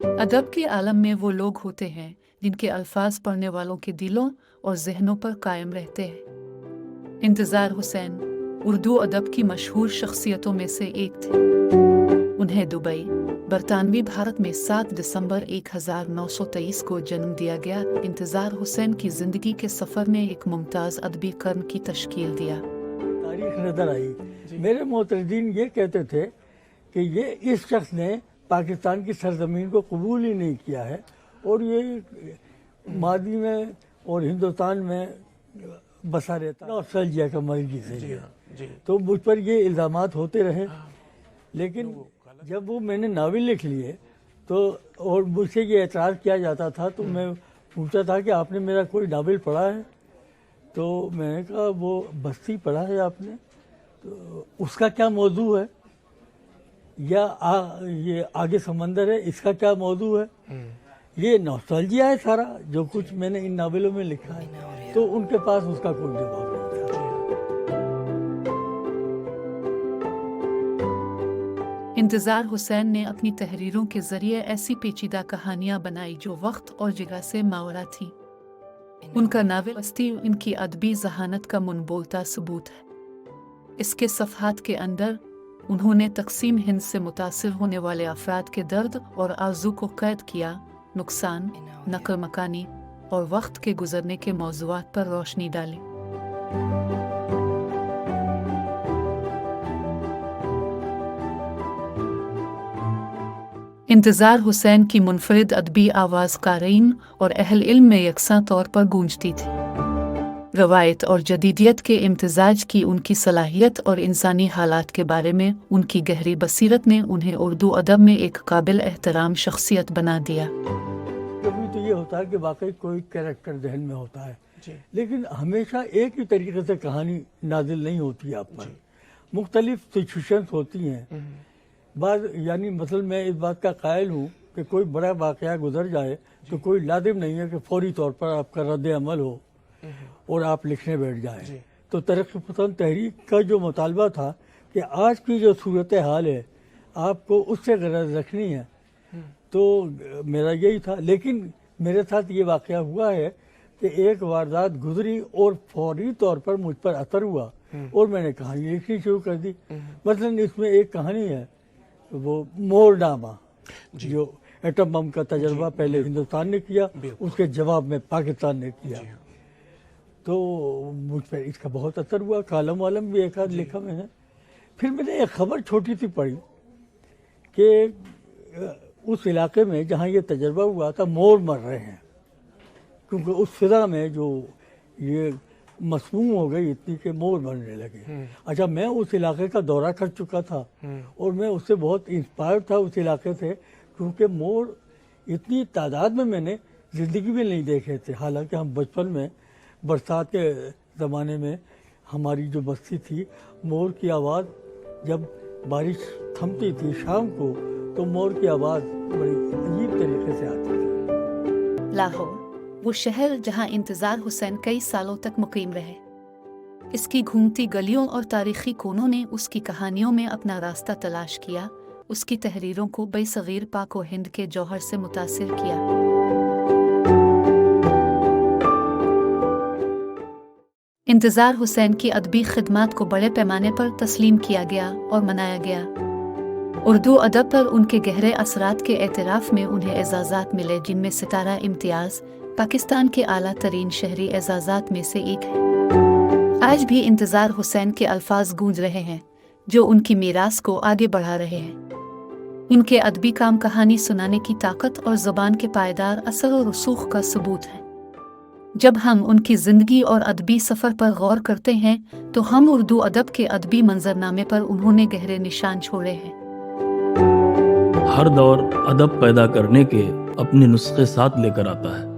अदब के आलम में वो लोग होते हैं जिनके अल्फाज पढ़ने वालों के दिलों और जहनों पर कायम रहते हैं। इंतज़ार हुसैन उर्दू अदब की मशहूर शख्सियतों में से एक थे। उन्हें दुबई, बरतानवी भारत में 7 दिसंबर 1923 को जन्म दिया गया। इंतज़ार हुसैन की ज़िंदगी के सफ़र ने एक मुमताज़ अदबी कर्न की तश्कील दिया। तारीख नज़र आई। मेरे मोतरदीन ये कहते थे कि ये इस शख्स ने पाकिस्तान की सरजमीन को कबूल ही नहीं किया है और ये मादी में और हिंदुस्तान में बसा रहता है, नॉस्टैल्जिया का मरीज है। तो मुझ पर ये इल्ज़ामात होते रहे, लेकिन जब वो मैंने नावल लिख लिए तो और मुझसे ये एतराज़ किया जाता था तो मैं पूछता था कि आपने मेरा कोई नावल पढ़ा है? तो मैंने कहा वो बस्ती पढ़ा है आपने, तो उसका क्या मौजू है, या ये आगे समंदर है, इसका क्या मौजू है? ये नॉस्टैल्जिया है सारा जो कुछ मैंने इन नावलों में लिखा है। तो उनके पास उसका कोई जवाब नहीं था। इंतज़ार हुसैन ने अपनी तहरीरों के ज़रिए ऐसी पेचीदा कहानियाँ बनाई जो वक्त और जगह से मावरा थी। उनका नावल बस्ती इनकी अदबी जहानत का मुनबोलता सबूत है। इसके सफ़हात के अंदर उन्होंने तकसीम हिंद से मुतासिर होने वाले अफराद के दर्द और आरज़ू को कैद किया, नुकसान, नक़ल मकानी और वक्त के गुज़रने के मौज़ूआत पर रोशनी डाली। इंतज़ार हुसैन की मुनफरिद अदबी आवाज़ क़ारीन और अहल इल्म में यकसां तौर पर गूंजती थी। रवायत और जदीदियत के इम्तिज़ाज की उनकी सलाहियत और इंसानी हालात के बारे में उनकी गहरी बसीरत ने उन्हें उर्दू अदब में एक काबिल एहतराम शख्सियत बना दिया। कभी तो ये होता है कि वाकई कोई कैरेक्टर जहन में होता है, लेकिन हमेशा एक ही तरीके से कहानी नाजिल नहीं होती आप पर, मुख्तलिफ सिचुएशंस होती हैं। बाद यानी मतलब मैं इस बात का कायल हूँ कि कोई बड़ा वाक़या गुजर जाए तो कोई लाजिम नहीं है कि फौरी तौर पर आपका रद्द अमल हो और आप लिखने बैठ जाएं। तो तरक्की पसंद तहरीक का जो मुतालबा था कि आज की जो सूरत हाल है आपको उससे गरज रखनी है, तो मेरा यही था। लेकिन मेरे साथ ये वाक़या हुआ है कि एक वारदात गुजरी और फौरी तौर पर मुझ पर असर हुआ और मैंने कहानी लिखनी शुरू कर दी। मसलन इसमें एक कहानी है, वो मोरनामा, जो एटम बम का तजर्बा पहले हिंदुस्तान ने किया, उसके जवाब में पाकिस्तान ने किया। तो मुझ पर इसका बहुत असर हुआ, कालम वालम भी एक आध लिखा मैंने। फिर मैंने एक खबर छोटी सी पढ़ी कि उस इलाके में जहाँ ये तजर्बा हुआ था मोर मर रहे हैं, क्योंकि उस फिजा में जो ये मसमूम हो गई इतनी के मोर मरने लगे। अच्छा, मैं उस इलाके का दौरा कर चुका था और मैं उससे बहुत इंस्पायर था उस इलाके से, क्योंकि मोर इतनी तादाद में मैंने ज़िंदगी में नहीं देखे थे। हालांकि हम बचपन में बरसात के ज़माने में हमारी जो बस्ती थी, मोर की आवाज़ जब बारिश थमती थी शाम को तो मोर की आवाज़ बड़ी अजीब तरीके से आती थी। लाहौर, वो शहर जहां इंतज़ार हुसैन कई सालों तक मुकीम रहे। इसकी घूमती गलियों और तारीखी कोनों ने उसकी कहानियों में अपना रास्ता तलाश किया, उसकी तहरीरों को बेसगीर पाक व हिंद के जौहर से मुतासिर किया। इंतज़ार हुसैन की अदबी खिदमात को बड़े पैमाने पर तस्लीम किया गया और मनाया गया। उर्दू अदब पर उनके गहरे असरात के एतराफ़ में उन्हें एजाज़ात मिले, जिनमें सितारा इम्तियाज़ पाकिस्तान के आला तरीन शहरी एजाज़ात में से एक है। आज भी इंतज़ार हुसैन के अल्फाज गूंज रहे हैं जो उनकी मीरास को आगे बढ़ा रहे हैं। उनके अदबी काम कहानी सुनाने की ताकत और ज़ुबान के पायदार असर और रसूख का सबूत है। जब हम उनकी ज़िंदगी और अदबी सफ़र पर गौर करते हैं तो हम उर्दू अदब के अदबी मंजरनामे पर उन्होंने गहरे निशान छोड़े हैं। हर दौर अदब पैदा करने के अपने नुस्खे साथ लेकर आता है।